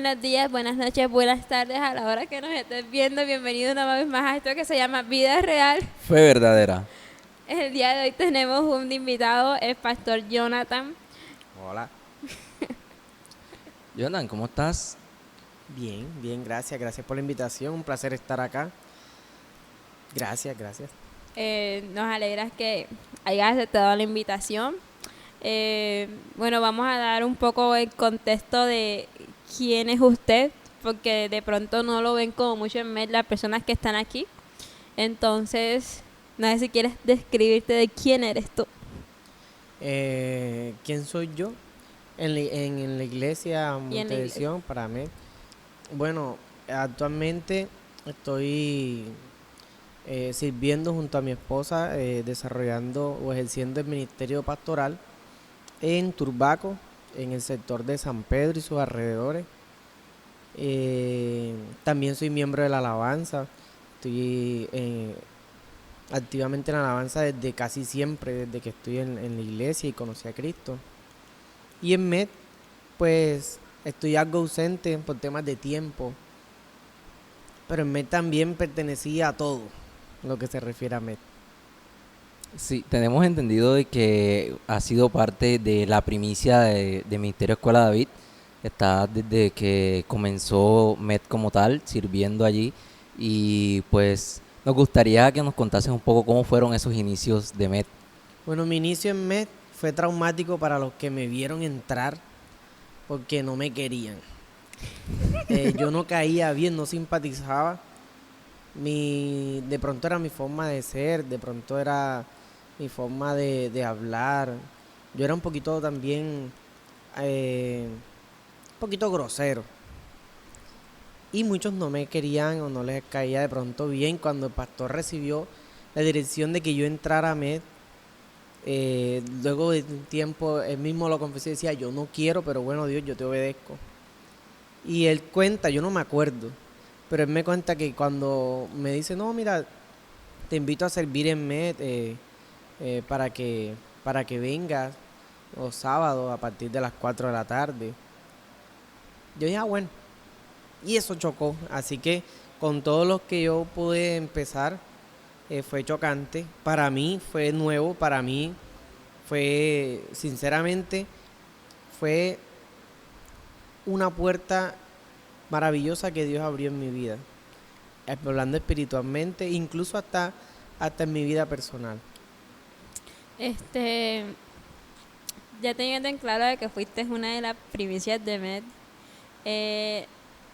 buenos días, buenas noches, buenas tardes a la hora que nos estés viendo. Bienvenido una vez más a esto que se llama Vida Real. Fue verdadera. El día de hoy tenemos un invitado, el pastor Jonathan. Hola. Jonathan, ¿cómo estás? Bien, bien, gracias por la invitación, un placer estar acá. Gracias. Nos alegra que hayas aceptado la invitación. Bueno, vamos a dar un poco el contexto de quién es usted, porque de pronto no lo ven como mucho en las personas que están aquí. Entonces, no sé si quieres describirte de quién eres tú. ¿Quién soy yo? En la iglesia Y en la iglesia. Montevisión, para mí. Bueno, actualmente estoy sirviendo junto a mi esposa, desarrollando o ejerciendo el ministerio pastoral en Turbaco, en el sector de San Pedro y sus alrededores. También soy miembro de la alabanza. Estoy activamente en la alabanza desde casi siempre, desde que estoy en la iglesia y conocí a Cristo. Y en MED, pues estoy algo ausente por temas de tiempo, pero en MED también pertenecía a todo lo que se refiere a MED. Sí, tenemos entendido de que ha sido parte de la primicia de Ministerio Escuela David. Está desde que comenzó MED como tal, sirviendo allí. Y pues nos gustaría que nos contases un poco cómo fueron esos inicios de MED. Bueno, mi inicio en MED fue traumático para los que me vieron entrar porque no me querían. Yo no caía bien, no simpatizaba. De pronto era mi forma de ser, de pronto era mi forma de hablar. Yo era un poquito también, un poquito grosero. Y muchos no me querían o no les caía de pronto bien. Cuando el pastor recibió la dirección de que yo entrara a MED, luego de un tiempo, él mismo lo confesó y decía, yo no quiero, pero bueno, Dios, yo te obedezco. Y él cuenta, yo no me acuerdo, pero él me cuenta que cuando me dice, no, mira, te invito a servir en MED para que vengas los sábados a partir de las 4 de la tarde. Yo dije, bueno, y eso chocó, así que con todos los que yo pude empezar, fue chocante. Para mí fue nuevo, para mí fue, sinceramente, fue una puerta maravillosa que Dios abrió en mi vida, hablando espiritualmente, incluso hasta en mi vida personal. Ya teniendo en claro de que fuiste una de las primicias de MED,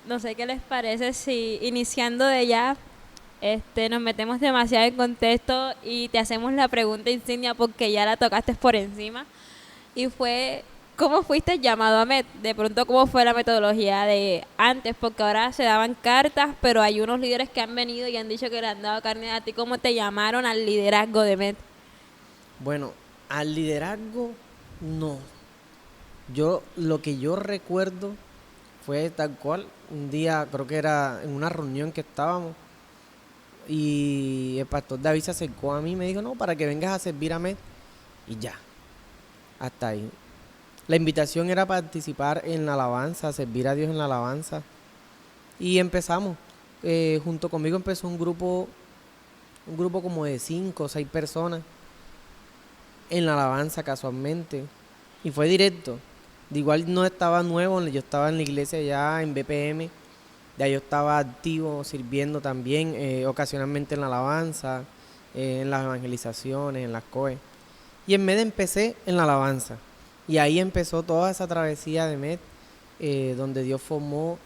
no sé qué les parece si iniciando de ya, nos metemos demasiado en contexto y te hacemos la pregunta insignia porque ya la tocaste por encima. Y fue, ¿cómo fuiste llamado a MED? De pronto, ¿cómo fue la metodología de antes? Porque ahora se daban cartas, pero hay unos líderes que han venido y han dicho que le han dado carne a ti. ¿Cómo te llamaron al liderazgo de MED? Bueno, al liderazgo, no. Lo que yo recuerdo fue tal cual, un día creo que era en una reunión que estábamos y el pastor David se acercó a mí y me dijo, no, para que vengas a servir a MED y ya, hasta ahí. La invitación era participar en la alabanza, servir a Dios en la alabanza y empezamos. Junto conmigo empezó un grupo como de 5 o 6 personas en la alabanza casualmente y fue directo. De igual no estaba nuevo, yo estaba en la iglesia ya en BPM, ya yo estaba activo sirviendo también, ocasionalmente en la alabanza, en las evangelizaciones, en las COE. Y en MED empecé en la alabanza y ahí empezó toda esa travesía de MED, donde Dios formó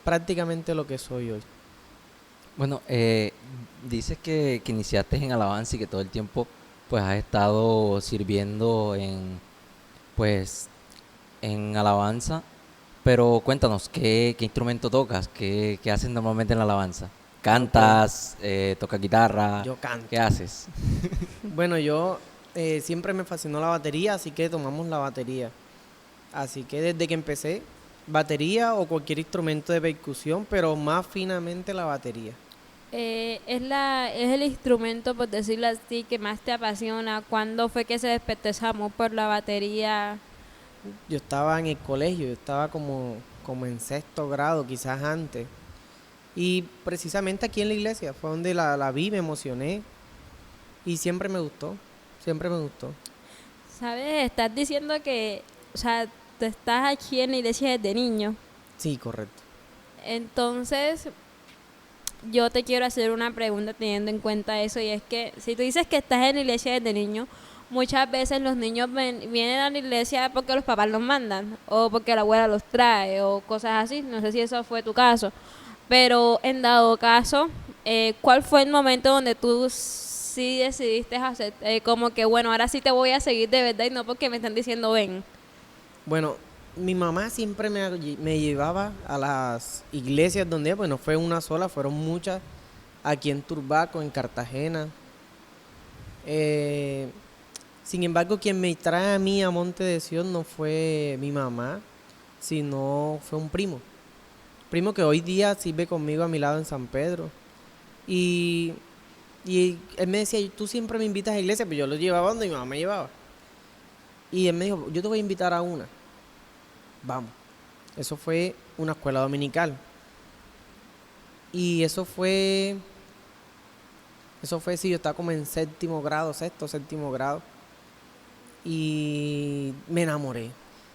prácticamente lo que soy hoy. Bueno, dices que iniciaste en alabanza y que todo el tiempo pues has estado sirviendo pues en alabanza, pero cuéntanos, ¿qué instrumento tocas? ¿Qué haces normalmente en la alabanza? Ok, ¿Cantas? ¿Tocas guitarra? yo canto. ¿Qué haces? Bueno, yo siempre me fascinó la batería, así que tomamos la batería. Así que desde que empecé, batería o cualquier instrumento de percusión, pero más finamente la batería. Es el instrumento, por decirlo así, que más te apasiona. ¿Cuándo fue que se despertó ese amor por la batería? Yo estaba en el colegio, yo estaba como como en sexto grado, quizás antes. Y precisamente aquí en la iglesia fue donde la vi, me emocioné y siempre me gustó, siempre me gustó. ¿Sabes? Estás diciendo que, o sea, tú estás aquí en la iglesia desde niño. Sí, correcto. Entonces, yo te quiero hacer una pregunta teniendo en cuenta eso, y es que si tú dices que estás en la iglesia desde niño, muchas veces los niños vienen a la iglesia porque los papás los mandan, o porque la abuela los trae, o cosas así. No sé si eso fue tu caso. Pero en dado caso, ¿cuál fue el momento donde tú sí decidiste hacer, como que, bueno, ahora sí te voy a seguir de verdad y no porque me están diciendo ven? Bueno, mi mamá siempre me llevaba a las iglesias donde, bueno, fue una sola, fueron muchas, aquí en Turbaco, en Cartagena. Eh, Sin embargo, quien me trae a mí a Monte de Sion no fue mi mamá, sino fue un primo. Primo que hoy día sirve conmigo a mi lado en San Pedro. Y, y él me decía, tú siempre me invitas a iglesia, pero yo lo llevaba donde mi mamá me llevaba. Y él me dijo, yo te voy a invitar a una. Vamos. Eso fue una escuela dominical. Y sí, yo estaba como en séptimo grado, sexto, séptimo grado. Y me enamoré.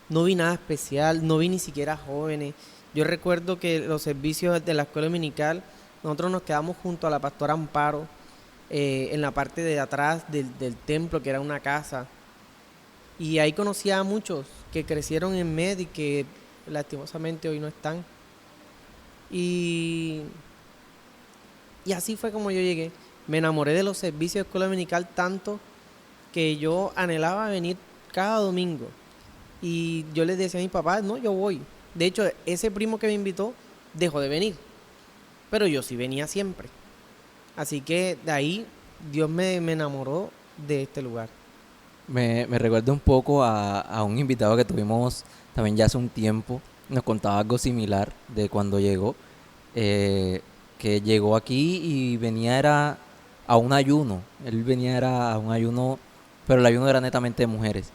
No vi nada especial, no vi ni siquiera jóvenes. Yo recuerdo que los servicios de la escuela dominical, nosotros nos quedamos junto a la pastora Amparo, en la parte de atrás del templo, que era una casa. Y ahí conocí a muchos que crecieron en MED y que lastimosamente hoy no están. Y, y así fue como yo llegué. Me enamoré de los servicios de escuela dominical tanto que yo anhelaba venir cada domingo. Y yo les decía a mi papá, no, yo voy. De hecho, ese primo que me invitó dejó de venir, pero yo sí venía siempre. Así que de ahí Dios me enamoró de este lugar. Me recuerda un poco a un invitado que tuvimos también ya hace un tiempo. Nos contaba algo similar de cuando llegó. Que llegó aquí y venía era a un ayuno. Él venía era a un ayuno, pero el ayuno era netamente de mujeres.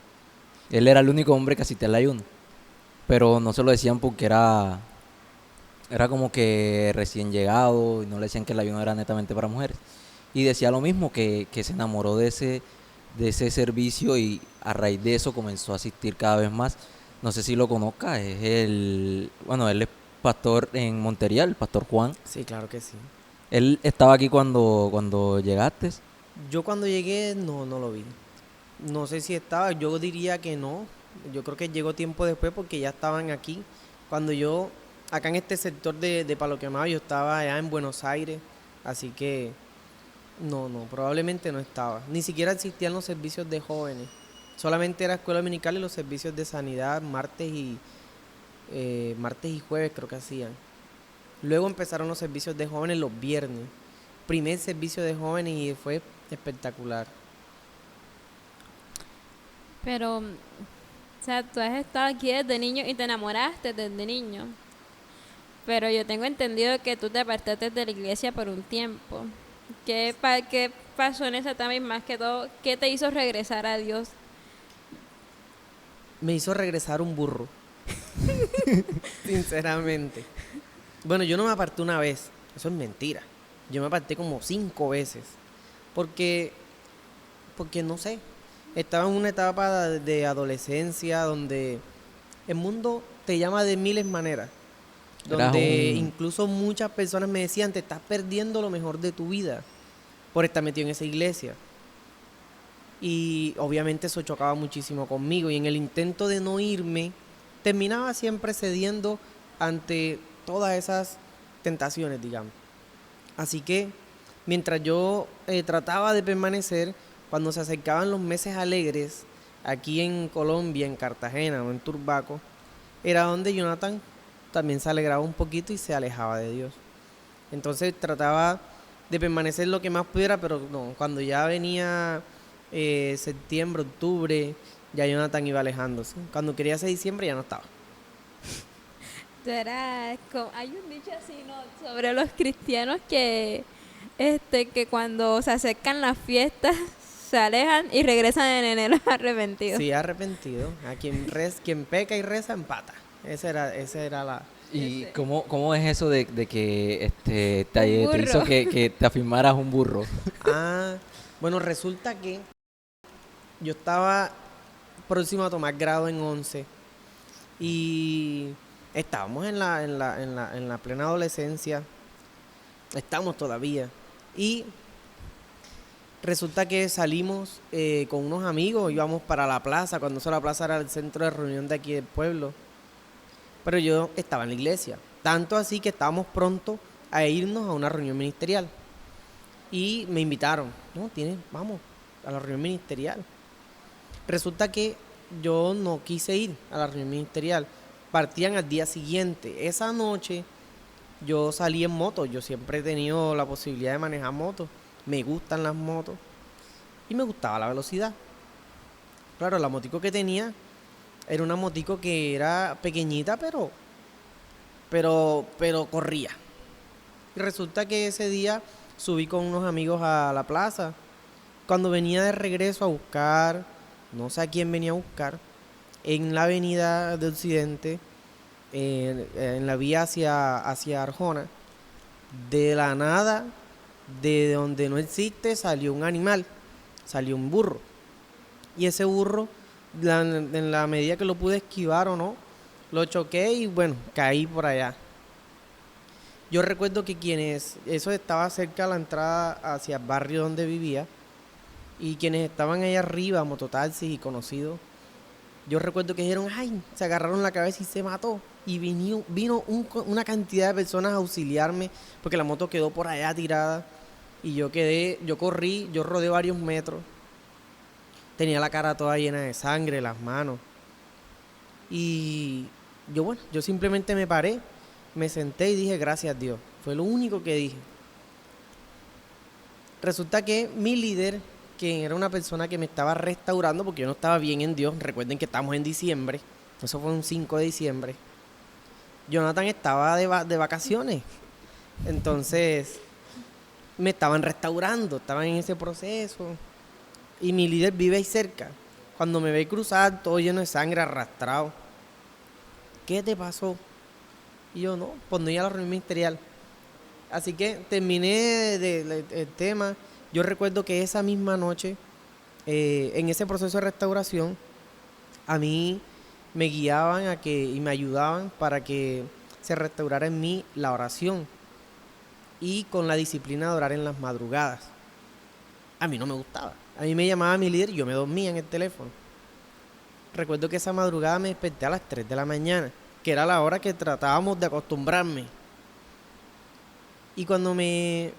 Él era el único hombre que asistía al ayuno. Pero no se lo decían porque era como que recién llegado y no le decían que el ayuno era netamente para mujeres. Y decía lo mismo, que se enamoró de ese servicio y a raíz de eso comenzó a asistir cada vez más. No sé si lo conozca, bueno, él es pastor en Montería, el pastor Juan. Sí, claro que sí. Él estaba aquí cuando llegaste. Yo cuando llegué no lo vi. No sé si estaba, yo diría que no. Yo creo que llegó tiempo después porque ya estaban aquí. Acá en este sector de Palo Quemado, yo estaba allá en Buenos Aires. Así que no, probablemente no estaba. Ni siquiera existían los servicios de jóvenes. Solamente era escuela dominical y los servicios de sanidad martes y jueves creo que hacían. Luego empezaron los servicios de jóvenes los viernes. Primer servicio de jóvenes y fue espectacular. Pero, o sea, tú has estado aquí desde niño y te enamoraste desde niño. Pero yo tengo entendido que tú te apartaste de la iglesia por un tiempo. ¿Qué pasó en esa etapa y más que todo, qué te hizo regresar a Dios? Me hizo regresar un burro. Sinceramente. Bueno, yo no me aparté una vez. Eso es mentira. Yo me aparté como 5 veces. Porque no sé. Estaba en una etapa de adolescencia donde el mundo te llama de miles maneras. Donde incluso muchas personas me decían, te estás perdiendo lo mejor de tu vida por estar metido en esa iglesia. Y obviamente eso chocaba muchísimo conmigo. Y en el intento de no irme, terminaba siempre cediendo ante todas esas tentaciones, digamos. Así que mientras yo trataba de permanecer, cuando se acercaban los meses alegres, aquí en Colombia, en Cartagena o en Turbaco, era donde Jonathan también se alegraba un poquito y se alejaba de Dios. Entonces trataba de permanecer lo que más pudiera, pero no, cuando ya venía septiembre, octubre, ya Jonathan iba alejándose. Cuando quería ser diciembre ya no estaba. Hay un dicho así, ¿no?, sobre los cristianos que cuando se acercan las fiestas se alejan y regresan en enero arrepentidos. Sí, arrepentido. A quien peca y reza empata. Esa era la... ¿Y cómo es eso de que te Un hizo burro. que te afirmaras un burro? Ah, bueno, resulta que yo estaba próximo a tomar grado en 11 y estábamos en la plena adolescencia, estamos todavía, y resulta que salimos con unos amigos, íbamos para la plaza, cuando eso la plaza era el centro de reunión de aquí del pueblo, pero yo estaba en la iglesia, tanto así que estábamos pronto a irnos a una reunión ministerial y me invitaron, no, vamos a la reunión ministerial. Resulta que yo no quise ir a la reunión ministerial, partían al día siguiente. Esa noche yo salí en moto, yo siempre he tenido la posibilidad de manejar motos, me gustan las motos y me gustaba la velocidad. Claro, la motico que tenía era una motico que era pequeñita, pero corría. Y resulta que ese día subí con unos amigos a la plaza. Cuando venía de regreso a buscar, no sé a quién venía a buscar, en la avenida de Occidente, en la vía hacia Arjona, de la nada, de donde no existe, salió un animal, salió un burro. Y ese burro, en la medida que lo pude esquivar o no, lo choqué y bueno, caí por allá. Yo recuerdo que eso estaba cerca de la entrada hacia el barrio donde vivía, y quienes estaban ahí arriba, mototaxis y conocidos, yo recuerdo que dijeron, ay, se agarraron la cabeza y se mató. Y vino una cantidad de personas a auxiliarme, porque la moto quedó por allá tirada. Y yo corrí, yo rodé varios metros. Tenía la cara toda llena de sangre, las manos. Y yo simplemente me paré, me senté y dije, gracias a Dios. Fue lo único que dije. Resulta que mi líder, que era una persona que me estaba restaurando, porque yo no estaba bien en Dios, recuerden que estamos en diciembre, eso fue un 5 de diciembre, Jonathan estaba de vacaciones, entonces me estaban restaurando, estaban en ese proceso, y mi líder vive ahí cerca. Cuando me ve cruzar, todo lleno de sangre, arrastrado, ¿qué te pasó? Y yo, no, pues no iba a la reunión ministerial. Así que terminé el tema. Yo recuerdo que esa misma noche, en ese proceso de restauración, a mí me guiaban y me ayudaban para que se restaurara en mí la oración y con la disciplina de orar en las madrugadas. A mí no me gustaba. A mí me llamaba mi líder y yo me dormía en el teléfono. Recuerdo que esa madrugada me desperté a las 3 de la mañana, que era la hora que tratábamos de acostumbrarme. Y cuando me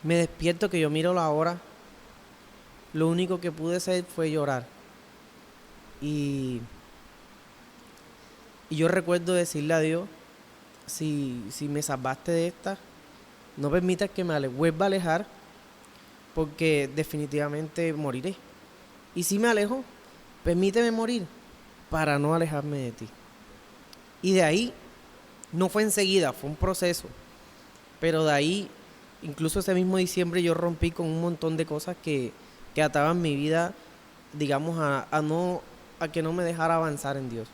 despierto, que yo miro la hora, lo único que pude hacer fue llorar. Y yo recuerdo decirle a Dios, si me salvaste de esta, no permitas que me vuelva a alejar, porque definitivamente moriré. Y si me alejo, permíteme morir para no alejarme de ti. Y de ahí, no fue enseguida, fue un proceso. Pero de ahí, incluso ese mismo diciembre, yo rompí con un montón de cosas que ataban mi vida, digamos, a que no me dejara avanzar en Dios.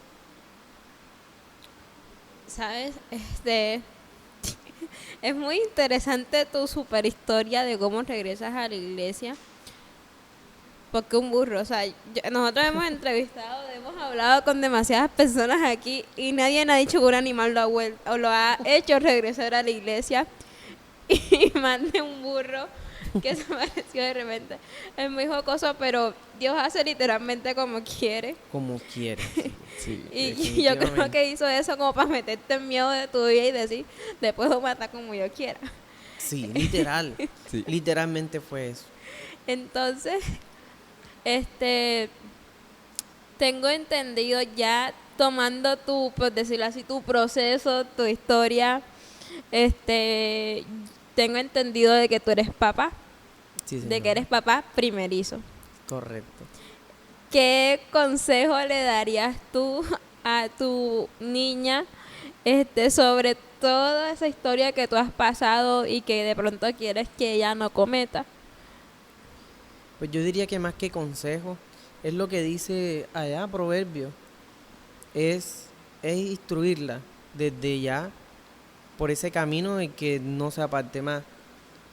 ¿Sabes? Es muy interesante tu super historia de cómo regresas a la iglesia. Porque un burro, o sea, nosotros hemos entrevistado, hemos hablado con demasiadas personas aquí y nadie ha dicho que un animal lo ha hecho regresar a la iglesia, y más de un burro que se apareció de repente. Es muy jocoso, pero Dios hace literalmente como quiere. Como quieres. Sí, Y yo creo que hizo eso como para meterte en miedo de tu vida y decir, te puedo matar como yo quiera. Sí, literal. Sí. Literalmente fue eso. Entonces, tengo entendido ya, tomando por decirlo así, tu proceso, tu historia, tengo entendido de que tú eres papá, Sí, de señora. que eres papá primerizo. Correcto. ¿Qué consejo le darías tú a tu niña, sobre toda esa historia que tú has pasado y que de pronto quieres que ella no cometa? Pues yo diría que más que consejo, es lo que dice allá Proverbio, es es instruirla desde ya por ese camino y que no se aparte más,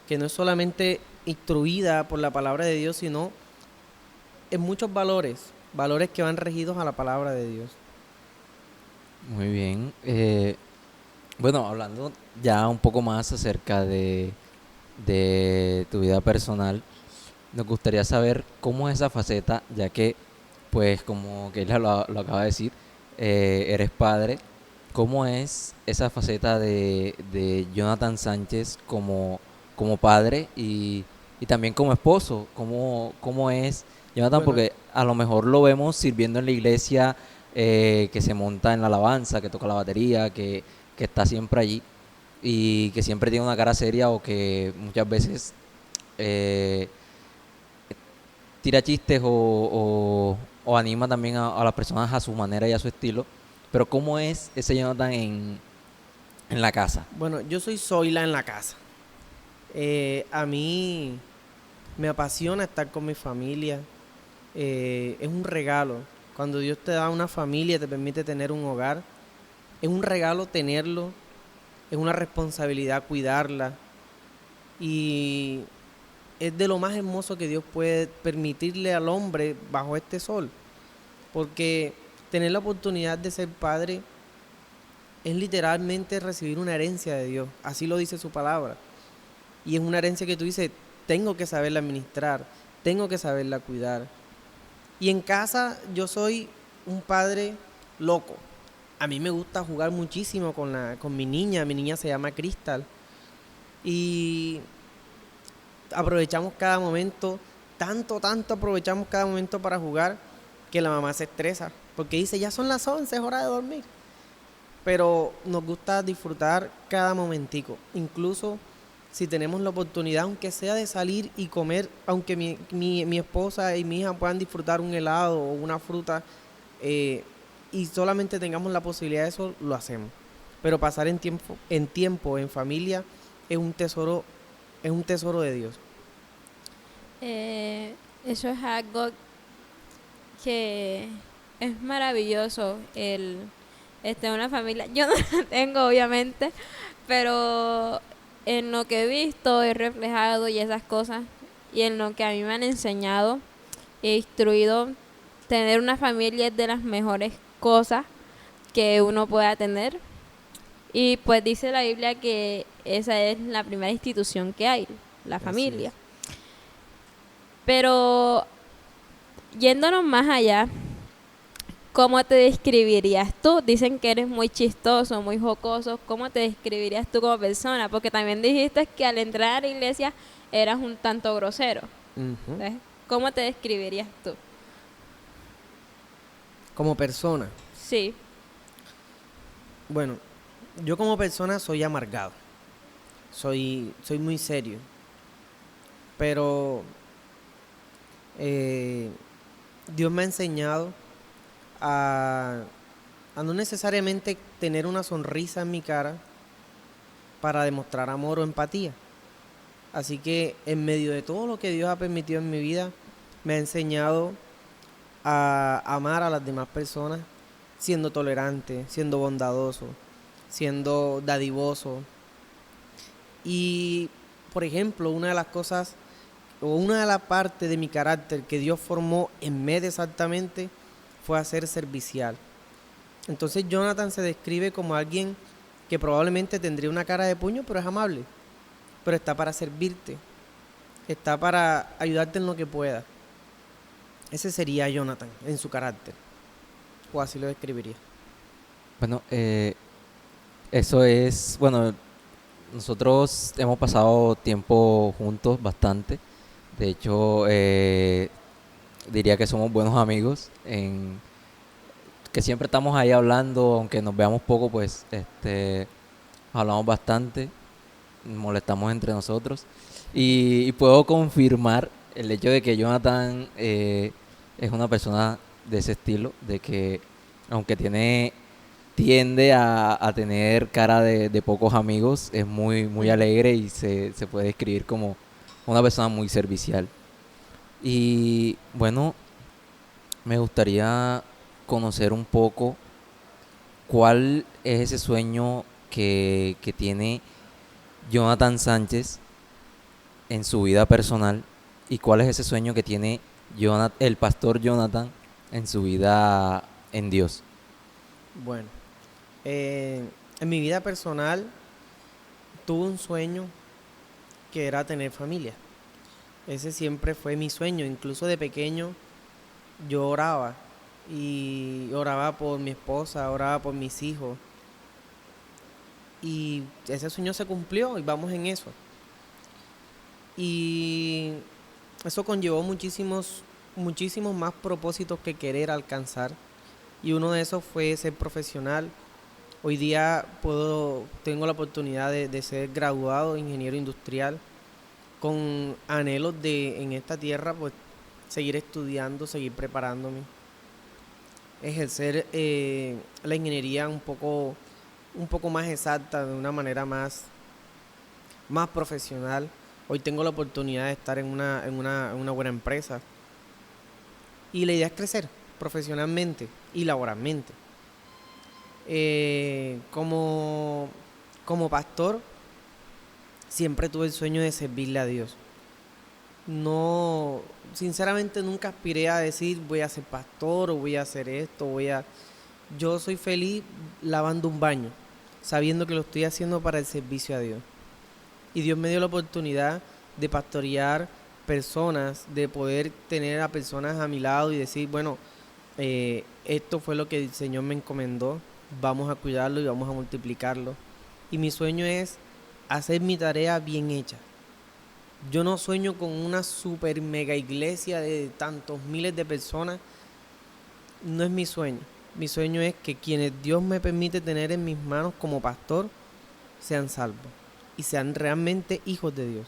que no es solamente instruida por la palabra de Dios, sino en muchos valores, valores que van regidos a la palabra de Dios. Muy bien. Bueno, hablando ya un poco más acerca de tu vida personal, nos gustaría saber cómo es esa faceta, ya que, pues, como Keila lo acaba de decir, eres padre. ¿Cómo es esa faceta de Jonathan Sánchez como padre y también como esposo? ¿Cómo es Jonathan? Bueno, Porque a lo mejor lo vemos sirviendo en la iglesia, que se monta en la alabanza, que toca la batería, que está siempre allí y que siempre tiene una cara seria o que muchas veces eh, tira chistes o anima también a las personas a su manera y a su estilo. Pero ¿cómo es ese Jonathan en la casa? bueno, yo soy Zoila en la casa. A mí me apasiona estar con mi familia. Es un regalo. Cuando Dios te da una familia, te permite tener un hogar. Es un regalo tenerlo. Es una responsabilidad cuidarla. Y es de lo más hermoso que Dios puede permitirle al hombre bajo este sol. Porque tener la oportunidad de ser padre es literalmente recibir una herencia de Dios. Así lo dice su palabra. Y es una herencia que tú dices, tengo que saberla administrar, tengo que saberla cuidar. Y en casa yo soy un padre loco. A mí me gusta jugar muchísimo con mi niña se llama Crystal. Y aprovechamos cada momento, tanto aprovechamos cada momento para jugar, que la mamá se estresa, porque dice, ya son las 11, es hora de dormir. Pero nos gusta disfrutar cada momentico, incluso si tenemos la oportunidad, aunque sea de salir y comer, aunque mi esposa y mi hija puedan disfrutar un helado o una fruta, y solamente tengamos la posibilidad de eso, lo hacemos. Pero pasar en familia, es un tesoro de Dios. Eso es algo que es maravilloso, una familia. Yo no la tengo, obviamente, pero en lo que he visto, he reflejado y esas cosas, y en lo que a mí me han enseñado, he instruido, tener una familia es de las mejores cosas que uno pueda tener. Y pues dice la Biblia que esa es la primera institución que hay, la Así familia. es. Pero yéndonos más allá, ¿cómo te describirías tú? Dicen que eres muy chistoso, muy jocoso. ¿Cómo te describirías tú como persona? Porque también dijiste que al entrar a la iglesia eras un tanto grosero. Ujú. ¿Ves? ¿Cómo te describirías tú? Como persona, Sí. bueno, yo como persona soy amargado, soy muy serio, pero eh, Dios me ha enseñado a, a no necesariamente tener una sonrisa en mi cara para demostrar amor o empatía. Así que en medio de todo lo que Dios ha permitido en mi vida, me ha enseñado a amar a las demás personas siendo tolerante, siendo bondadoso, siendo dadivoso. Y, por ejemplo, una de las cosas o una de las partes de mi carácter que Dios formó en mí exactamente fue a ser servicial. Entonces Jonathan se describe como alguien que probablemente tendría una cara de puño, pero es amable, pero está para servirte, está para ayudarte en lo que pueda. Ese sería Jonathan en su carácter, o así lo describiría. Bueno, eso es, bueno, nosotros hemos pasado tiempo juntos bastante. De hecho, diría que somos buenos amigos, que siempre estamos ahí hablando, aunque nos veamos poco, pues hablamos bastante, molestamos entre nosotros. Y puedo confirmar el hecho de que Jonathan es una persona de ese estilo, de que aunque tiende a tener cara de pocos amigos, es muy alegre y se puede describir como una persona muy servicial. Y bueno, me gustaría conocer un poco ¿cuál es ese sueño que tiene Jonathan Sánchez en su vida personal y cuál es ese sueño que tiene el pastor Jonathan en su vida en Dios? Bueno, en mi vida personal tuve un sueño que era tener familia. Ese siempre fue mi sueño. Incluso de pequeño yo oraba y oraba por mi esposa, oraba por mis hijos. Y ese sueño se cumplió y vamos en eso. Y eso conllevó muchísimos más propósitos que querer alcanzar. Y uno de esos fue ser profesional. Hoy día tengo la oportunidad de ser graduado ingeniero industrial con anhelos de en esta tierra pues seguir estudiando, seguir preparándome, ejercer la ingeniería un poco más exacta, de una manera más profesional. Hoy tengo la oportunidad de estar en una buena empresa y la idea es crecer profesionalmente y laboralmente. Como pastor, siempre tuve el sueño de servirle a Dios. No, sinceramente nunca aspiré a decir voy a ser pastor o voy a hacer esto, yo soy feliz lavando un baño, sabiendo que lo estoy haciendo para el servicio a Dios. Y Dios me dio la oportunidad de pastorear personas, de poder tener a personas a mi lado y decir, bueno, esto fue lo que el Señor me encomendó, vamos a cuidarlo y vamos a multiplicarlo. Y mi sueño es hacer mi tarea bien hecha. Yo no sueño con una super mega iglesia de tantos miles de personas. No es mi sueño. Mi sueño es que quienes Dios me permite tener en mis manos como pastor sean salvos y sean realmente hijos de Dios.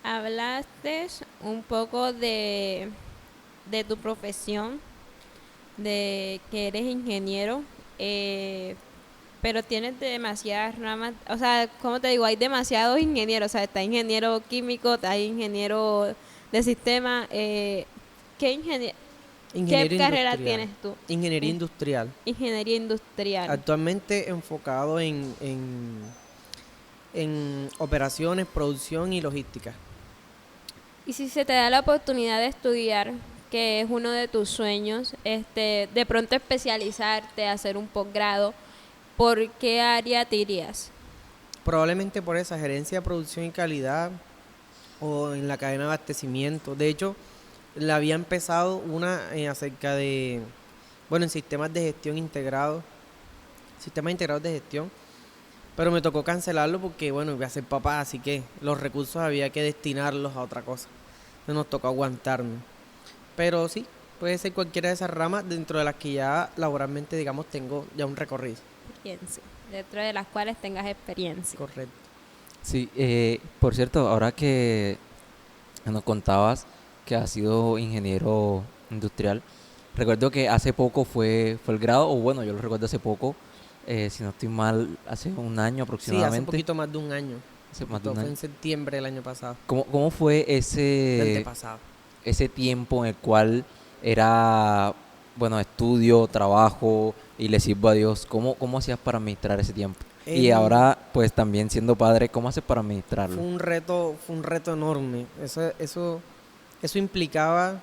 Hablaste un poco de tu profesión, de que eres ingeniero, pero tienes demasiadas ramas, o sea, ¿cómo te digo? Hay demasiados ingenieros, o sea, está ingeniero químico, está ingeniero de sistema, ¿qué carrera tienes tú? Ingeniería industrial. Ingeniería industrial. Actualmente enfocado en operaciones, producción y logística. Y si se te da la oportunidad de estudiar, que es uno de tus sueños, de pronto especializarte, hacer un posgrado, ¿por qué área te irías? Probablemente por esa gerencia de producción y calidad o en la cadena de abastecimiento. De hecho, la había empezado una acerca de, en sistemas de gestión integrados, sistemas integrados de gestión, pero me tocó cancelarlo porque, iba a ser papá, así que los recursos había que destinarlos a otra cosa. Entonces nos tocó aguantarnos. Pero sí, puede ser cualquiera de esas ramas dentro de las que ya laboralmente, digamos, tengo ya un recorrido. Experiencia, dentro de las cuales tengas experiencia. Correcto. Sí, por cierto, ahora que nos contabas que has sido ingeniero industrial, recuerdo que hace poco fue el grado, o bueno, yo lo recuerdo hace poco, si no estoy mal, hace un año aproximadamente. Sí, hace un poquito más de un año. Hace más de un Fue año. en septiembre del año pasado. ¿Cómo fue Del antepasado. ese tiempo en el cual era, estudio, trabajo y le sirvo a Dios? ¿Cómo hacías para administrar ese tiempo? Y ahora, pues también siendo padre, ¿cómo haces para administrarlo? Fue un reto enorme. Eso implicaba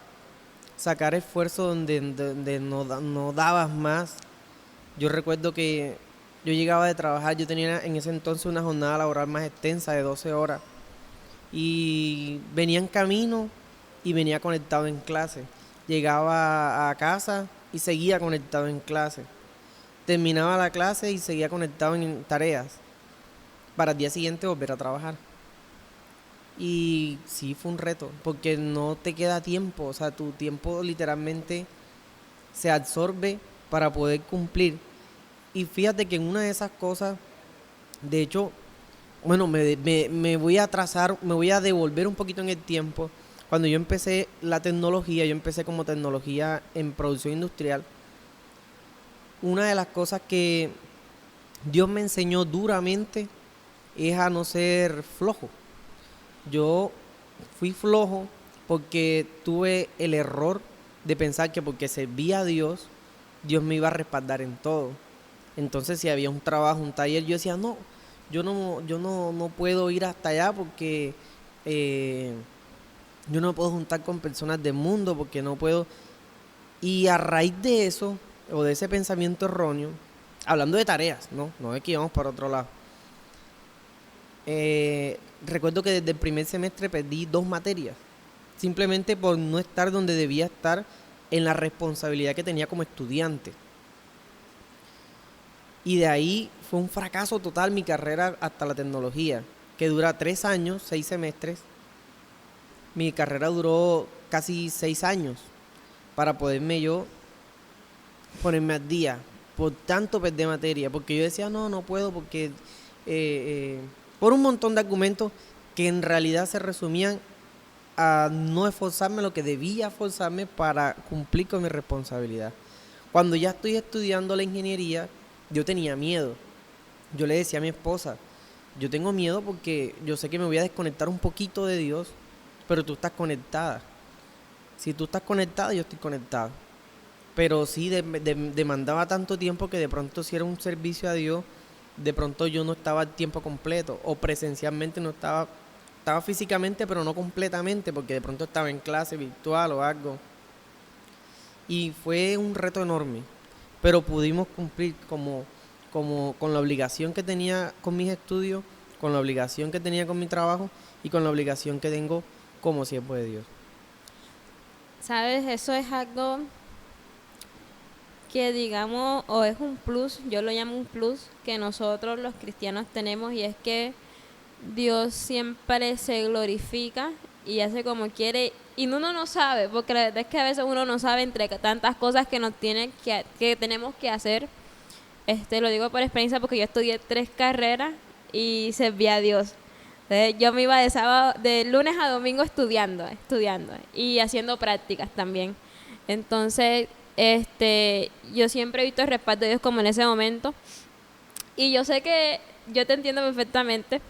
sacar esfuerzo donde no dabas más. Yo recuerdo que yo llegaba de trabajar, yo tenía en ese entonces una jornada laboral más extensa de 12 horas. Y venía en camino y venía conectado en clase. Llegaba a casa y seguía conectado en clase. Terminaba la clase y seguía conectado en tareas para el día siguiente volver a trabajar. Y sí, fue un reto, porque no te queda tiempo, o sea, tu tiempo literalmente se absorbe para poder cumplir. Y fíjate que en una de esas cosas, de hecho, me voy a atrasar, me voy a devolver un poquito en el tiempo. Cuando yo empecé la tecnología, yo empecé como tecnología en producción industrial. Una de las cosas que Dios me enseñó duramente es a no ser flojo. Yo fui flojo porque tuve el error de pensar que porque servía a Dios, Dios me iba a respaldar en todo. Entonces, si había un trabajo, un taller, yo decía, no, yo no puedo ir hasta allá porque eh, yo no puedo juntar con personas del mundo, porque no puedo. Y a raíz de eso, o de ese pensamiento erróneo, hablando de tareas, no es que íbamos para otro lado. Recuerdo que desde el primer semestre perdí 2 materias, simplemente por no estar donde debía estar en la responsabilidad que tenía como estudiante. Y de ahí fue un fracaso total mi carrera hasta la tecnología, que dura 3 años, 6 semestres. Mi carrera duró casi 6 años para poderme yo ponerme al día. Por tanto perdí materia, porque yo decía, no puedo, porque por un montón de argumentos que en realidad se resumían a no esforzarme lo que debía esforzarme para cumplir con mi responsabilidad. Cuando ya estoy estudiando la ingeniería, yo tenía miedo. Yo le decía a mi esposa, yo tengo miedo porque yo sé que me voy a desconectar un poquito de Dios, pero tú estás conectada. Si tú estás conectada, yo estoy conectado. Pero sí demandaba tanto tiempo que de pronto si era un servicio a Dios, de pronto yo no estaba al tiempo completo, o presencialmente no estaba físicamente, pero no completamente, porque de pronto estaba en clase virtual o algo. Y fue un reto enorme, pero pudimos cumplir como con la obligación que tenía con mis estudios, con la obligación que tenía con mi trabajo y con la obligación que tengo como siervo de Dios. ¿Sabes? Eso es algo que digamos, o es un plus, yo lo llamo un plus, que nosotros los cristianos tenemos, y es que Dios siempre se glorifica y hace como quiere, y uno no sabe, porque la verdad es que a veces uno no sabe entre tantas cosas que nos tiene que tenemos que hacer. Lo digo por experiencia porque yo estudié 3 carreras y serví a Dios. Entonces, yo me iba de lunes a domingo estudiando y haciendo prácticas también. Entonces, yo siempre he visto el respaldo de Dios como en ese momento. Y yo sé que yo te entiendo perfectamente,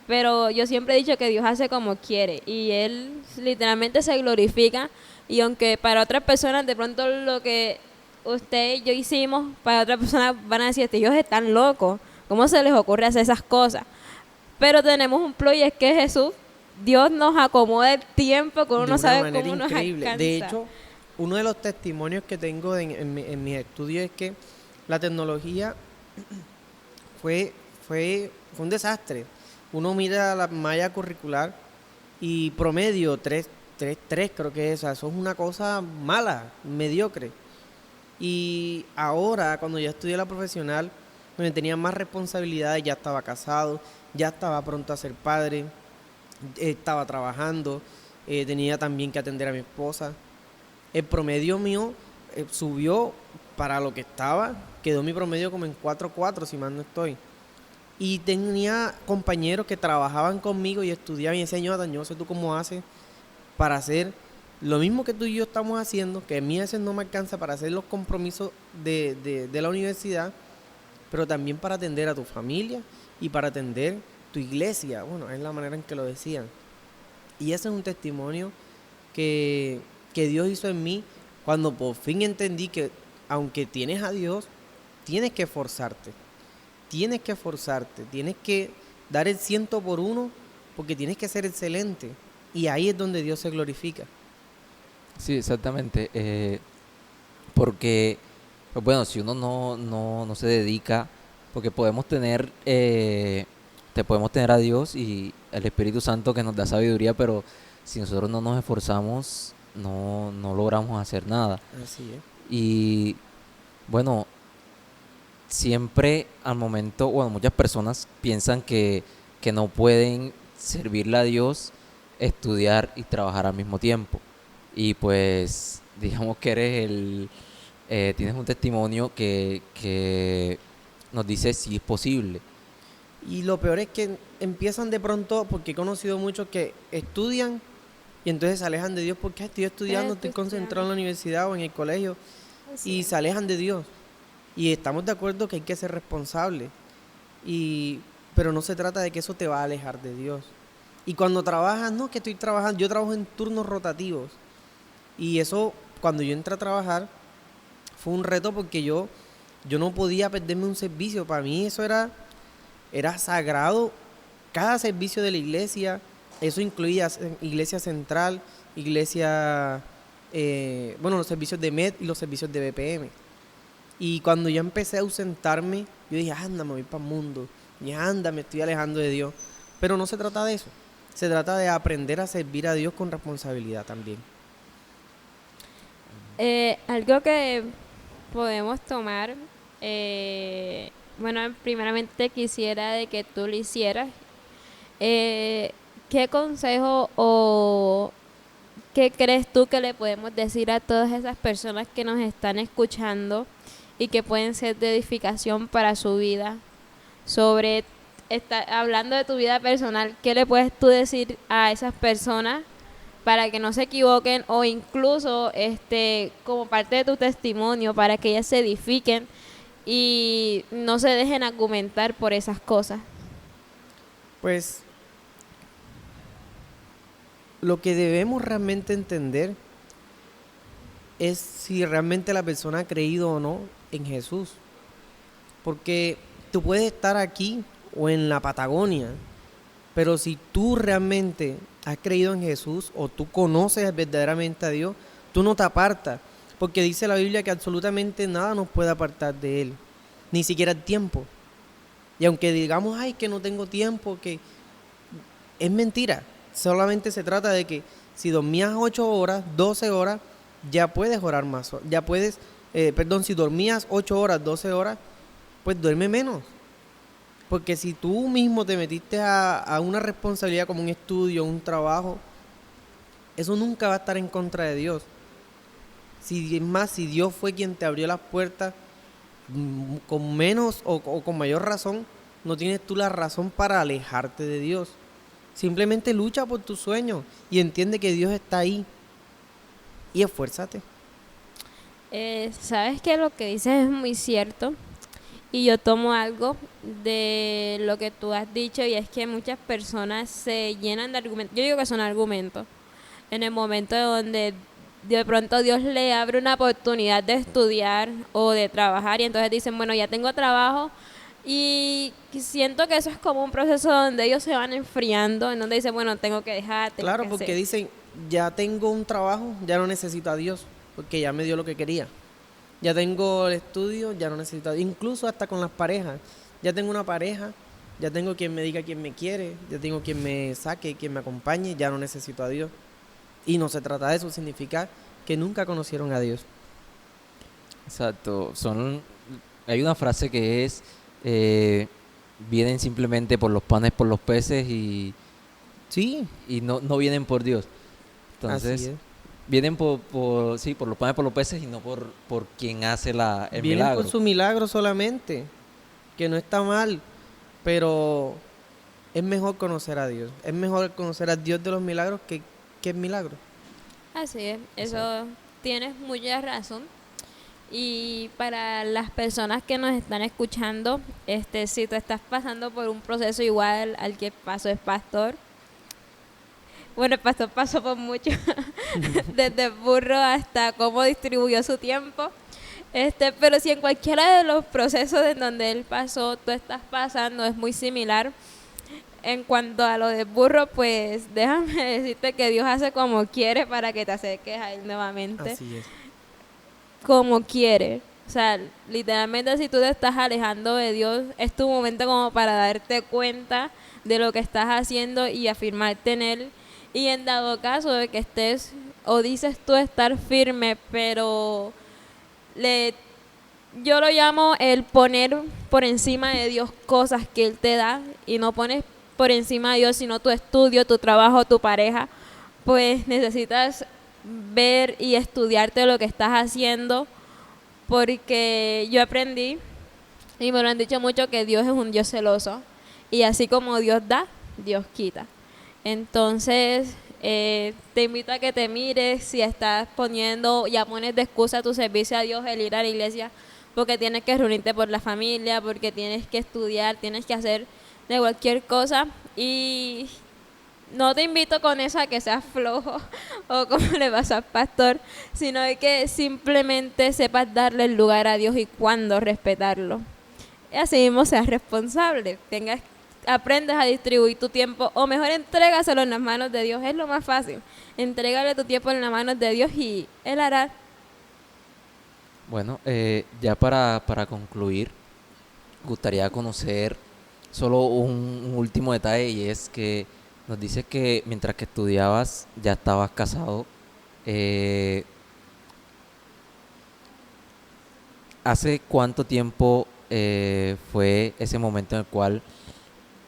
pero yo siempre he dicho que Dios hace como quiere y Él literalmente se glorifica. Y aunque para otras personas de pronto lo que usted y yo hicimos, para otras personas van a decir, ellos están locos, ¿cómo se les ocurre hacer esas cosas? Pero tenemos un plus y es que Jesús, Dios nos acomoda el tiempo, que uno no sabe cómo nos alcanza. De hecho, uno de los testimonios que tengo en mis estudios es que la tecnología fue un desastre. Uno mira la malla curricular y promedio 3 creo que es, eso es una cosa mala, mediocre. Y ahora, cuando ya estudié la profesional, donde tenía más responsabilidades, ya estaba casado, ya estaba pronto a ser padre, estaba trabajando, tenía también que atender a mi esposa. El promedio mío subió para lo que estaba, quedó mi promedio como en 4.4, si mal no estoy. Y tenía compañeros que trabajaban conmigo y estudiaban y decían, yo no sé tú cómo haces para hacer lo mismo que tú y yo estamos haciendo, que a mí a veces no me alcanza para hacer los compromisos de la universidad, pero también para atender a tu familia y para atender tu iglesia. Bueno, es la manera en que lo decían. Y ese es un testimonio que Dios hizo en mí cuando por fin entendí que aunque tienes a Dios, tienes que esforzarte. Tienes que dar el 100 por 1 porque tienes que ser excelente. Y ahí es donde Dios se glorifica. Sí, exactamente. Porque, pues bueno, si uno no se dedica, porque podemos tener a Dios y el Espíritu Santo que nos da sabiduría, pero si nosotros no nos esforzamos, no logramos hacer nada. Así es. Y bueno, siempre al momento, bueno, muchas personas piensan que no pueden servirle a Dios, estudiar y trabajar al mismo tiempo. Y pues, digamos que tienes un testimonio que nos dice si es posible. Y lo peor es que empiezan de pronto, porque he conocido muchos que estudian y entonces se alejan de Dios porque estoy estudiando, estoy concentrado en la universidad o en el colegio, y se alejan de Dios. Y estamos de acuerdo que hay que ser responsable, pero no se trata de que eso te va a alejar de Dios. Y cuando trabajas, no, que estoy trabajando, yo trabajo en turnos rotativos y eso cuando yo entré a trabajar, fue un reto porque yo no podía perderme un servicio. Para mí eso era sagrado. Cada servicio de la iglesia, eso incluía iglesia central, iglesia, los servicios de MED y los servicios de BPM. Y cuando yo empecé a ausentarme, yo dije, anda, me voy para el mundo. Y anda, me estoy alejando de Dios. Pero no se trata de eso. Se trata de aprender a servir a Dios con responsabilidad también. Algo que podemos tomar, primeramente quisiera de que tú lo hicieras. ¿Qué consejo o qué crees tú que le podemos decir a todas esas personas que nos están escuchando y que pueden ser de edificación para su vida? Hablando de tu vida personal, ¿qué le puedes tú decir a esas personas para que no se equivoquen o incluso como parte de tu testimonio para que ellas se edifiquen y no se dejen argumentar por esas cosas? Pues lo que debemos realmente entender es si realmente la persona ha creído o no en Jesús. Porque tú puedes estar aquí o en la Patagonia, pero si tú realmente has creído en Jesús o tú conoces verdaderamente a Dios, tú no te apartas. Porque dice la Biblia que absolutamente nada nos puede apartar de Él, ni siquiera el tiempo. Y aunque digamos, ay, que no tengo tiempo, que es mentira. Solamente se trata de que si dormías 8 horas, 12 horas, ya puedes orar más. Ya puedes, si dormías 8 horas, 12 horas, pues duerme menos. Porque si tú mismo te metiste a una responsabilidad como un estudio, un trabajo, eso nunca va a estar en contra de Dios. Si Dios fue quien te abrió las puertas, con menos o con mayor razón, no tienes tú la razón para alejarte de Dios. Simplemente lucha por tus sueños y entiende que Dios está ahí y esfuérzate. Sabes que lo que dices es muy cierto y yo tomo algo de lo que tú has dicho y es que muchas personas se llenan de argumentos. Yo digo que son argumentos en el momento donde de pronto Dios le abre una oportunidad de estudiar o de trabajar y entonces dicen, bueno, ya tengo trabajo. Y siento que eso es como un proceso donde ellos se van enfriando, en donde dicen, bueno, tengo que dejar, Claro, porque dicen, ya tengo un trabajo, ya no necesito a Dios, porque ya me dio lo que quería. Ya tengo el estudio, ya no necesito a Dios. Incluso hasta con las parejas. Ya tengo una pareja, ya tengo quien me diga quién me quiere, ya tengo quien me saque, quien me acompañe, ya no necesito a Dios. Y no se trata de eso, significa que nunca conocieron a Dios. Exacto. Hay una frase que es... vienen simplemente por los panes, por los peces y no vienen por Dios. Entonces vienen por los panes, por los peces y no por quien hace el vienen milagro. Vienen por su milagro solamente, que no está mal, pero es mejor conocer a Dios. Es mejor conocer a Dios de los milagros que el milagro. Así es, eso tienes mucha razón. Y para las personas que nos están escuchando, si tú estás pasando por un proceso igual al que pasó el pastor, bueno, el pastor pasó por mucho, desde el burro hasta cómo distribuyó su tiempo, pero si en cualquiera de los procesos en donde él pasó, tú estás pasando, es muy similar. En cuanto a lo del burro, pues déjame decirte que Dios hace como quiere para que te acerques a él nuevamente. Así es. Como quiere. O sea, literalmente si tú te estás alejando de Dios, es tu momento como para darte cuenta de lo que estás haciendo y afirmarte en Él. Y en dado caso de que estés, o dices tú estar firme, pero yo lo llamo el poner por encima de Dios cosas que Él te da y no pones por encima de Dios, sino tu estudio, tu trabajo, tu pareja, pues necesitas ver y estudiarte lo que estás haciendo, porque yo aprendí y me lo han dicho mucho que Dios es un Dios celoso y así como Dios da, Dios quita. Entonces te invito a que te mires si estás ya pones de excusa tu servicio a Dios el ir a la iglesia porque tienes que reunirte por la familia, porque tienes que estudiar, tienes que hacer de cualquier cosa y no te invito con eso a que seas flojo o como le pasa al pastor, sino de que simplemente sepas darle el lugar a Dios y cuándo respetarlo. Y así mismo seas responsable, aprendes a distribuir tu tiempo, o mejor entrégaselo en las manos de Dios, es lo más fácil. Entrégale tu tiempo en las manos de Dios y Él hará. Bueno, ya para concluir, gustaría conocer solo un último detalle, y es que nos dices que mientras que estudiabas ya estabas casado. Eh, ¿Hace cuánto tiempo fue ese momento en el cual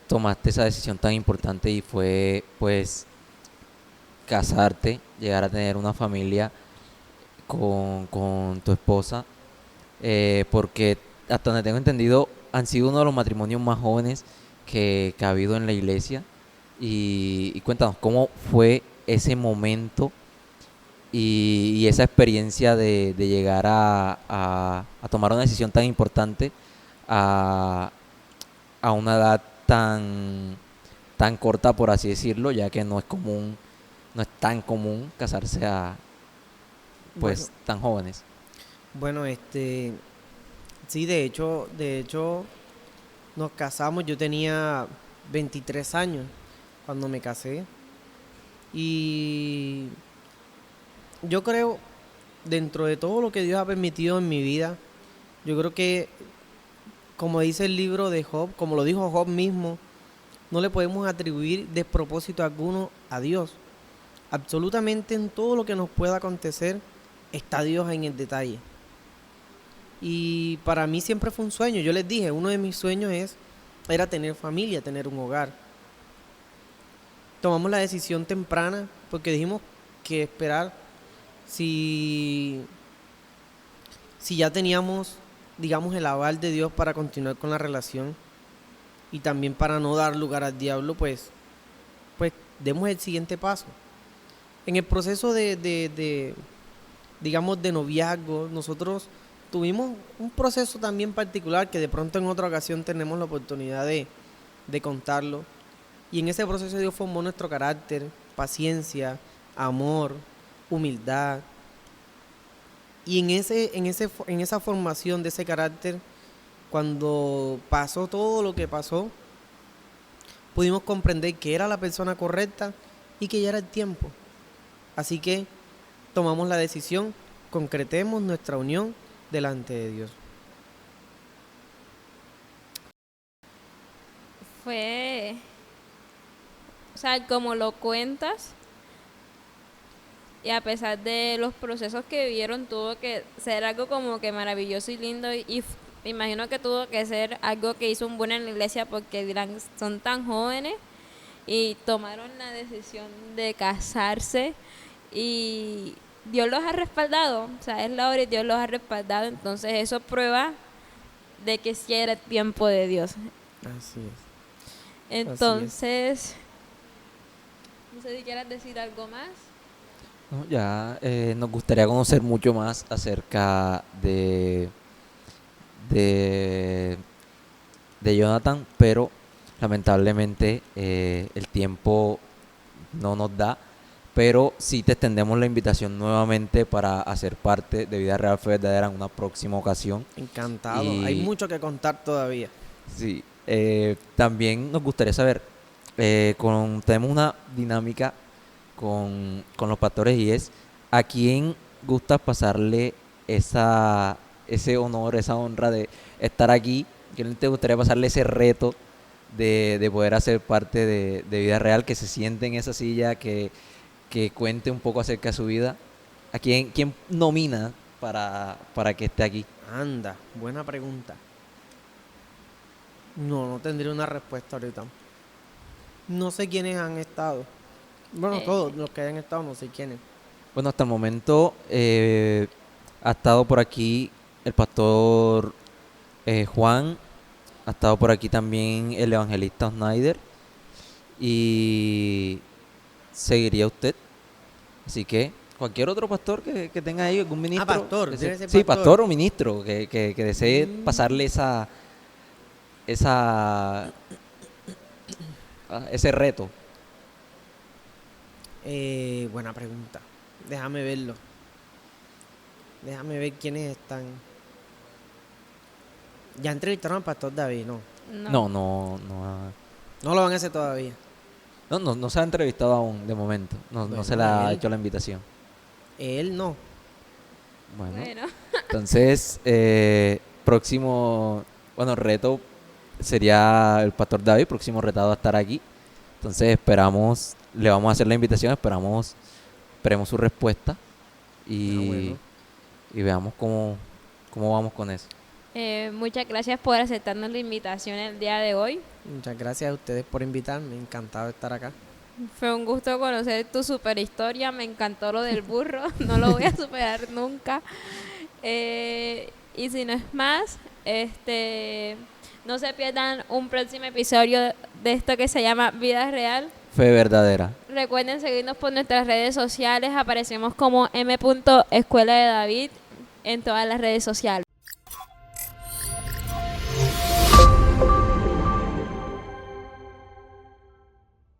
tomaste esa decisión tan importante y fue pues casarte, llegar a tener una familia con tu esposa? Porque hasta donde tengo entendido han sido uno de los matrimonios más jóvenes que ha habido en la iglesia. Y cuéntanos, ¿cómo fue ese momento y esa experiencia de llegar a tomar una decisión tan importante a, a una edad tan corta, por así decirlo, ya que no es común, no es tan común casarse a Bueno, pues tan jóvenes? bueno, sí, de hecho, nos casamos, yo tenía 23 años cuando me casé y yo creo, dentro de todo lo que Dios ha permitido en mi vida, yo creo que, como dice el libro de Job, como lo dijo Job mismo, no le podemos atribuir despropósito alguno a Dios. Absolutamente en todo lo que nos pueda acontecer está Dios en el detalle. Y para mí siempre fue un sueño. Yo les dije, uno de mis sueños era tener familia, tener un hogar. Tomamos la decisión temprana porque dijimos que esperar si, si ya teníamos, digamos, el aval de Dios para continuar con la relación y también para no dar lugar al diablo, pues demos el siguiente paso. En el proceso digamos, de noviazgo, nosotros tuvimos un proceso también particular que de pronto en otra ocasión tenemos la oportunidad de contarlo. Y en ese proceso Dios formó nuestro carácter, paciencia, amor, humildad. Y en esa formación de ese carácter, cuando pasó todo lo que pasó, pudimos comprender que era la persona correcta y que ya era el tiempo. Así que tomamos la decisión, concretemos nuestra unión delante de Dios. Fue, o sea, como lo cuentas, y a pesar de los procesos que vivieron, tuvo que ser algo como que maravilloso y lindo, me imagino que tuvo que ser algo que hizo un buen en la iglesia, porque dirán, son tan jóvenes y tomaron la decisión de casarse y Dios los ha respaldado, o sea, es la hora y Dios los ha respaldado, entonces eso prueba de que sí era el tiempo de Dios. Así es. Entonces, no sé si quieras decir algo más. No, ya nos gustaría conocer mucho más acerca de, de Jonathan, pero lamentablemente el tiempo no nos da. Pero sí te extendemos la invitación nuevamente para hacer parte de Vida Real Fe Verdadera en una próxima ocasión. Encantado. Y Hay mucho que contar todavía. sí, también nos gustaría saber, tenemos una dinámica con los pastores, y es: ¿a quién gusta pasarle ese honor, esa honra de estar aquí? ¿Quién te gustaría pasarle ese reto de poder hacer parte de Vida Real, que se siente en esa silla, que cuente un poco acerca de su vida? ¿A quién nomina para que esté aquí? Anda, buena pregunta. No tendría una respuesta ahorita. No sé quiénes han estado. Bueno, todos los que hayan estado, no sé quiénes. Bueno, hasta el momento ha estado por aquí el pastor Juan, ha estado por aquí también el evangelista Snyder, y seguiría usted. Así que cualquier otro pastor que tenga ahí, algún ministro. Pastor, desee- debe ser sí, pastor. pastor o ministro que desee pasarle ese reto. Buena pregunta. Déjame verlo. Déjame ver quiénes están. Ya entrevistaron al pastor David, ¿no? No lo van a hacer todavía. No se ha entrevistado aún, de momento. No Bueno, se le ha él. hecho la invitación. Él no. Bueno, Bueno, entonces, próximo, bueno, reto sería el pastor David, próximo retado a estar aquí. Entonces esperamos, le vamos a hacer la invitación, esperemos su respuesta y, Bueno. y veamos cómo vamos con eso. muchas gracias por aceptarnos la invitación el día de hoy. Muchas gracias a ustedes por invitarme. Encantado de estar acá. Fue un gusto conocer tu super historia, me encantó lo del burro, no lo voy a superar nunca. Y si no es más, no se pierdan un próximo episodio de esto que se llama Vida Real. Fe verdadera. Recuerden seguirnos por nuestras redes sociales, aparecemos como m.escuela de David en todas las redes sociales.